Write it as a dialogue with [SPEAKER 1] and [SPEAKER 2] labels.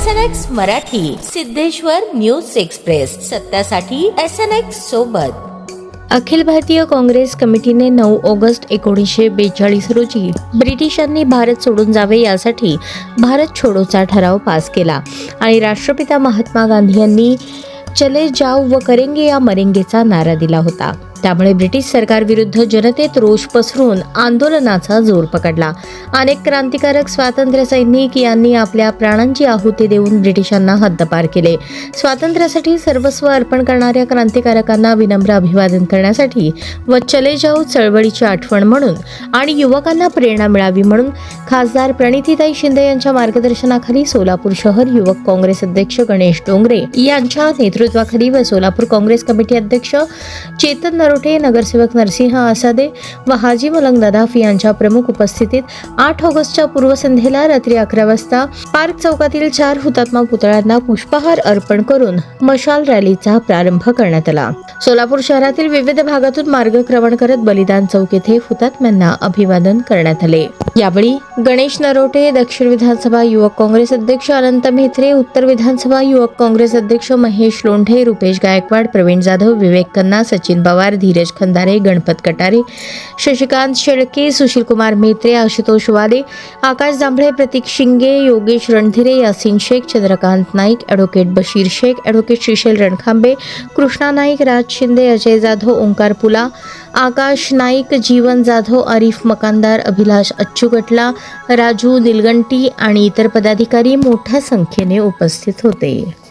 [SPEAKER 1] SNX Marathi, Siddheshwar news express, सत्यासाठी SNX सोबत।
[SPEAKER 2] अखिल भारतीय काँग्रेस कमिटीने 9 ऑगस्ट 1942 रोजी ब्रिटिशांनी भारत सोडून जावे यासाठी भारत छोडोचा ठराव पास केला आणि राष्ट्रपिता महात्मा गांधी यांनी चले जाओ व करेंगे या मरेंगेचा नारा दिला होता। त्यामुळे ब्रिटिश सरकार विरुद्ध जनतेत रोष पसरून आंदोलनाचा जोर पकडला। अनेक क्रांतिकारक स्वातंत्र्य सैनिक यांनी आपल्या प्राणांची आहुती देऊन ब्रिटिशांना हद्दपार केले। स्वातंत्र्यासाठी सर्वस्व अर्पण करणाऱ्या क्रांतिकारकांना विनम्र अभिवादन करण्यासाठी व चले जाओ चळवळीची आठवण म्हणून आणि युवकांना प्रेरणा मिळावी म्हणून खासदार प्रणितीताई शिंदे यांच्या मार्गदर्शनाखाली सोलापूर शहर युवक काँग्रेस अध्यक्ष गणेश डोंगरे यांच्या नेतृत्वाखाली व सोलापूर काँग्रेस कमिटी अध्यक्ष चेतन नरोटे, नगरसेवक नरसिंह आसादे व हाजी मलंग नदाफ यांच्या प्रमुख उपस्थितीत 8 ऑगस्टच्या पूर्वसंध्येला रात्री 11 वाजता पार्क चौकातील 4 हुतात्मा पुतळ्यांना पुष्पहार अर्पण करून मशाल रॅलीचा प्रारंभ करण्यात आला। सोलापूर शहरातील विविध भागातून मार्गक्रमण करत बलिदान चौक येथे हुतात्म्यांना अभिवादन करण्यात आले। यावेळी गणेश नरोटे, दक्षिण विधानसभा युवक काँग्रेस अध्यक्ष अनंत म्हेत्रे, उत्तर विधानसभा युवक काँग्रेस अध्यक्ष महेश लोंढे, रुपेश गायकवाड, प्रवीण जाधव, विवेक खन्ना, सचिन पवार, धीरज खंदारे, गणपत कटारे, शशिकांत शेळके, सुशीलकुमार म्हेत्रे, आशुतोष वाले, आकाश जांभळे, प्रतीक शिंगे, योगेश रणधीरे, यासीन शेख, चंद्रकांत नाईक, ॲडव्होकेट बशीर शेख, ॲडव्होकेट श्रीशैल रणखांबे, कृष्णा नाईक, राज शिंदे, अजय जाधव, ओंकार पुला, आकाश नाईक, जीवन जाधव, आरिफ मकानदार, अभिलाष अच्चुगटला, राजू निलगंटी आणि इतर पदाधिकारी मोठ्या संख्येने उपस्थित होते।